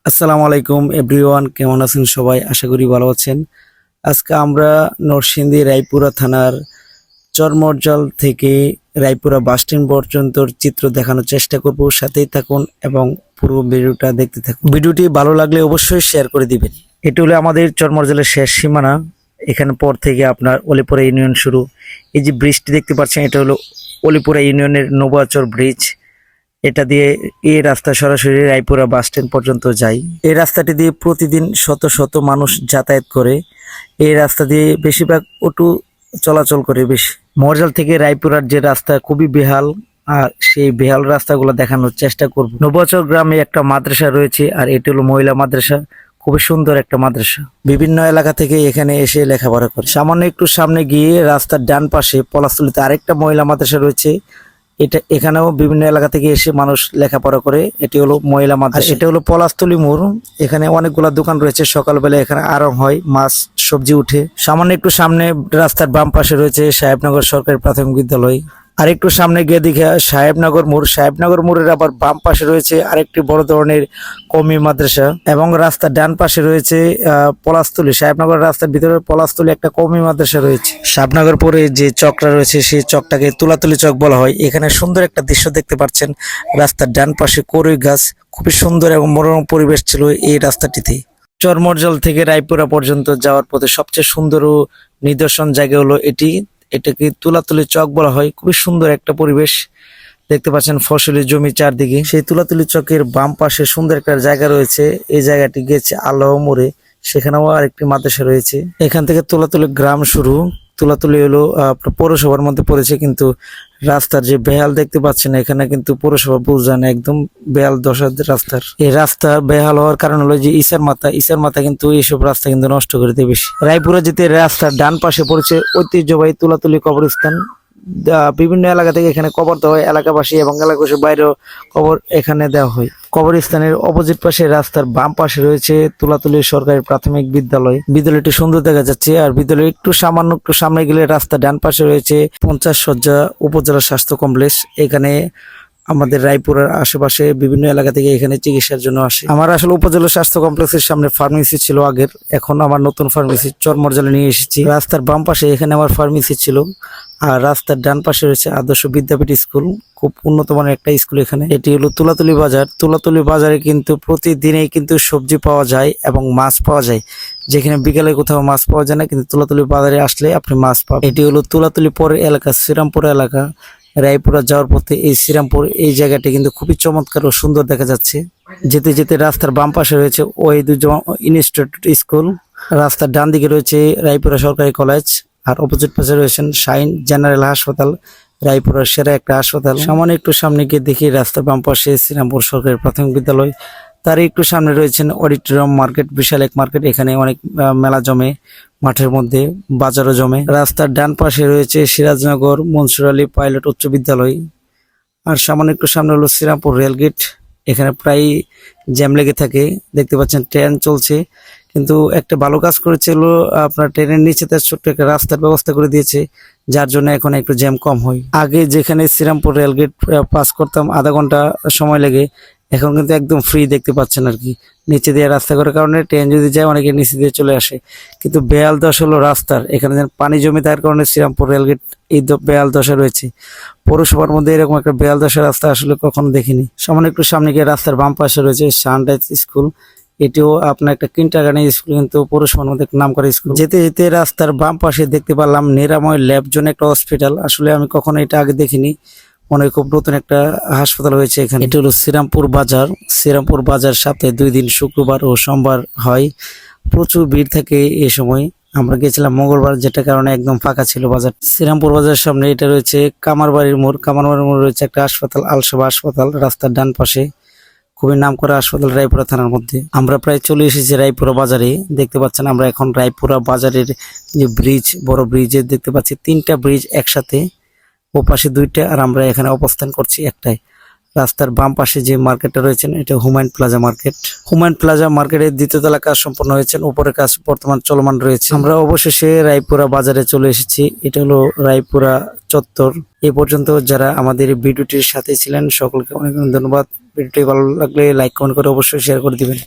আসসালামু আলাইকুম এভরিওয়ান, কেমন আছেন সবাই? আশা করি ভালো আছেন। আজকে আমরা নরসিংদী রায়পুরা থানার চরমরজাল থেকে রায়পুরা বাস স্ট্যান্ড পর্যন্ত চিত্র দেখানোর চেষ্টা করব। সাথেই থাকুন এবং পুরো ভিডিওটা দেখতে থাকুন। ভিডিওটি ভালো লাগলে অবশ্যই শেয়ার করে দিবেন। এটি হলো আমাদের চরমরজালের শেষ সীমানা। এখানে পর থেকে আপনার অলিপুরা ইউনিয়ন শুরু। এই যে ব্রিজটি দেখতে পাচ্ছেন, এটা হলো অলিপুরা ইউনিয়নের নবাচর ব্রিজ। এটা দিয়ে এই রাস্তা সরাসরি রায়পুরা বাস স্ট্যান্ড পর্যন্ত যায়। এই রাস্তাটি দিয়ে প্রতিদিন শত শত মানুষ যাতায়াত করে। এই রাস্তা দিয়ে বেশিরভাগ অটো চলাচল করে বেশি। মরজাল থেকে রায়পুরার যে রাস্তা খুবই বেহাল, আর সেই বেহাল রাস্তাগুলো দেখানোর চেষ্টা করব। নবচর গ্রামে একটা মাদ্রাসা রয়েছে, আর এটি হলো মহিলা মাদ্রাসা। খুবই সুন্দর একটা মাদ্রাসা। বিভিন্ন এলাকা থেকে এখানে এসে লেখাপড়া করে। সামান্য একটু সামনে গিয়ে রাস্তার ডান পাশে পলাশতলিতে আরেকটা মহিলা মাদ্রাসা রয়েছে। এখানেও বিভিন্ন এলাকা থেকে এসে মানুষ লেখাপড়া করে। এটি হলো মহিলা মাদ্রাসা। এটা হলো পলাশতলি মোড়। এখানে অনেকগুলা দোকান রয়েছে। সকালবেলা এখানে আরং হয়, মাছ সবজি উঠে। সামান্য একটু সামনে রাস্তার বাম পাশে রয়েছে সাহেবনগর সরকারি প্রাথমিক বিদ্যালয়। আর একটু সামনে গিয়ে দেখে সাহেবনগর মোড়। সাহেবনগর মোড়ের আবার বাম পাশে রয়েছে আরেকটি বড় ধরনের কওমি মাদ্রাসা, এবং রাস্তার ডান পাশে রয়েছে পলাশতলি। সাহেবনগর রাস্তার ভিতরে পলাশতলি একটা কওমি মাদ্রাসা রয়েছে। সাহেবনগর পরে যে চকটা রয়েছে সেই চকটাকে তুলাতুলি চক বলা হয়। এখানে সুন্দর একটা দৃশ্য দেখতে পাচ্ছেন। রাস্তার ডান পাশে কড়ই গাছ। খুবই সুন্দর এবং মনোরম পরিবেশ ছিল এই রাস্তাটিতে। চরমরজাল থেকে রায়পুরা পর্যন্ত যাওয়ার পথে সবচেয়ে সুন্দর ও নিদর্শন জায়গা হলো এটি। এটাকে তুলাতুলি চক বলা হয়। খুবই সুন্দর একটা পরিবেশ দেখতে পাচ্ছেন, ফসলি জমি চারদিকে। সেই তুলাতুলি চকের বাম পাশে সুন্দর একটা জায়গা রয়েছে। এই জায়গাটি গেছে আল্লাহ মোড়ে, সেখানেও আরেকটি মাদ্রাসা রয়েছে। এখান থেকে তুলাতুলি গ্রাম শুরু। তুলাতুলি হলো পৌরসভার মধ্যে পড়েছে, কিন্তু রাস্তার যে বেহাল দেখতে পাচ্ছেন, এখানে কিন্তু পৌরসভা বুঝায় না, একদম বেহাল দশা রাস্তার। এই রাস্তা বেহাল হওয়ার কারণ হলো যে ইসার মাথা কিন্তু এইসব রাস্তা কিন্তু নষ্ট করে দেয় বেশি। রায়পুরা যেতে রাস্তার ডান পাশে পড়েছে ঐতিহ্যবাহী তুলাতুলি কবরস্থান। বিভিন্ন এলাকা থেকে এখানে কবর দেওয়া হয়। এলাকাবাসী এবং এলাকাবাসীর বাইরেও কবর এখানে দেওয়া হয়। কবরস্থানের অপোজিট পাশে রাস্তার বাম পাশে রয়েছে তুলাতুলি সরকারি প্রাথমিক বিদ্যালয়। বিদ্যালয়টি সুন্দর দেখা যাচ্ছে। আর বিদ্যালয় একটু সামনে গেলে রাস্তা ডান পাশে রয়েছে 50 শয্যা উপজেলা স্বাস্থ্য কমপ্লেক্স। এখানে আমাদের রায়পুরের আশেপাশে বিভিন্ন এলাকা থেকে এখানে চিকিৎসার জন্য আসে। আমার আসলে উপজেলা স্বাস্থ্য কমপ্লেক্সের সামনে ফার্মেসি ছিল আগের, এখন আমার নতুন ফার্মেসি চরমরজালে নিয়ে এসেছি। রাস্তার বাম পাশে এখানে আমার ফার্মেসি ছিল, আর রাস্তার ডান পাশে রয়েছে আদর্শ বিদ্যাপীঠ স্কুল। খুব উন্নত মানের একটা স্কুল এখানে। এটি হলো তুলাতুলি বাজার। তুলাতুলি বাজারে কিন্তু প্রতিদিনেই কিন্তু সবজি পাওয়া যায় এবং মাছ পাওয়া যায়। যেখানে বিকালে কোথাও মাছ পাওয়া যায় না, কিন্তু তুলাতুলি বাজারে আসলে আপনি মাছ পাবেন। এটি হলো তুলাতুলি পরের এলাকা, শ্রীরামপুর এলাকা। রায়পুরা যাওয়ার পথে এই শ্রীরামপুর এই জায়গাটি কিন্তু খুবই চমৎকার ও সুন্দর দেখা যাচ্ছে। যেতে যেতে রাস্তার বাম পাশে রয়েছে ওহিদুজ্জামান ইনস্টিটিউট স্কুল। রাস্তার ডান দিকে রয়েছে রায়পুরা সরকারি কলেজ, আর অপোজিট পাশে রয়েছেন শাইন জেনারেল হাসপাতাল, রায়পুরার সেরা একটা হাসপাতাল। সামান্য একটু সামনে গিয়ে দেখি রাস্তার বাম পাশে শ্রীরামপুর সরকারি প্রাথমিক বিদ্যালয়। তার একটু সামনে রয়েছেন অডিটোরিয়াম মার্কেট, বিশাল এক মার্কেট। এখানে অনেক মেলা জমে, মাঠের মধ্যে বাজারও জমে। রাস্তার ডান পাশে রয়েছে সিরাজনগর মনসুর আলী পাইলট উচ্চ বিদ্যালয়। আর সামান্য একটু সামনে হলো শ্রীরামপুর রেলগেট। এখানে প্রায় জ্যাম লেগে থাকে। দেখতে পাচ্ছেন ট্রেন চলছে, কিন্তু একটা ভালো কাজ করেছিল, আপনার ট্রেনের নিচে তার ছোট্ট একটা রাস্তার ব্যবস্থা করে দিয়েছে, যার জন্য এখন একটু জ্যাম কম হয়। আগে যেখানে শ্রীরামপুর রেলগেট পাস করতাম আধা ঘন্টা সময় লেগে, এখন কিন্তু একদম ফ্রি দেখতে পাচ্ছেন আর কি। নিচে দিয়ে রাস্তা করার কারণে ট্রেন যদি যায় অনেকে নিচে দিয়ে চলে আসে, কিন্তু বেহাল দশা হলো রাস্তার। এখানে যেন পানি জমে থাকার কারণে শ্রীরামপুর রেলগেট এই বেহাল দশা রয়েছে। পৌরসভার মধ্যে এরকম একটা বেহাল দশা রাস্তা আসলে কখনো দেখিনি। সামান্য একটু সামনে গিয়ে রাস্তার বাম পাশে রয়েছে সানরাইজ স্কুল। এটিও আপনার একটা কিন্ডারগার্টেন স্কুল, কিন্তু পৌরসভার মধ্যে নাম করা স্কুল। যেতে যেতে রাস্তার বাম পাশে দেখতে পারলাম নিরাময় ল্যাব জন্য একটা হসপিটাল। আসলে আমি কখনো এটা আগে দেখিনি, মনে হয় খুব নতুন একটা হাসপাতাল হয়েছে এখানে। এটি হলো শ্রীরামপুর বাজার। শ্রীরামপুর বাজার সপ্তাহে 2 দিন শুক্রবার ও সোমবার হয়। প্রচুর ভিড় থাকে এই সময়। আমরা গেছিলাম মঙ্গলবার, যেটা কারণে একদম ফাঁকা ছিল বাজার। শ্রীরামপুর বাজারের সামনে এটা রয়েছে কামারবাড়ির মোড়। কামারবাড়ির মোড় রয়েছে একটা হাসপাতাল, আলসবা হাসপাতাল, রাস্তার ডান পাশে। খুবই নাম করা হাসপাতাল রায়পুরা থানার মধ্যে। আমরা প্রায় চলে এসেছি রায়পুরা বাজারে। দেখতে পাচ্ছেন আমরা এখন রায়পুরা বাজারের যে ব্রিজ, বড় ব্রিজে দেখতে পাচ্ছি 3টা ব্রিজ একসাথে, ও পাশে 2টা, আর আমরা এখানে অবস্থান করছি একটাই। রাস্তার বাম পাশে যে মার্কেটটা রয়েছে এটা Humayun plaza market. Humayun plaza মার্কেটের 2য় তলা কাজ সম্পন্ন হয়েছে, উপরের কাজ বর্তমান চলমান রয়েছে। আমরা অবশেষে রায়পুরা বাজারে চলে এসেছি। এটা হলো রায়পুরা চত্বর। এই পর্যন্ত যারা আমাদের ভিডিওটির সাথে ছিলেন সকলকে অনেক ধন্যবাদ। ভিডিওটি ভালো লাগলে লাইক কমেন্ট করে অবশ্যই শেয়ার করে দিবেন।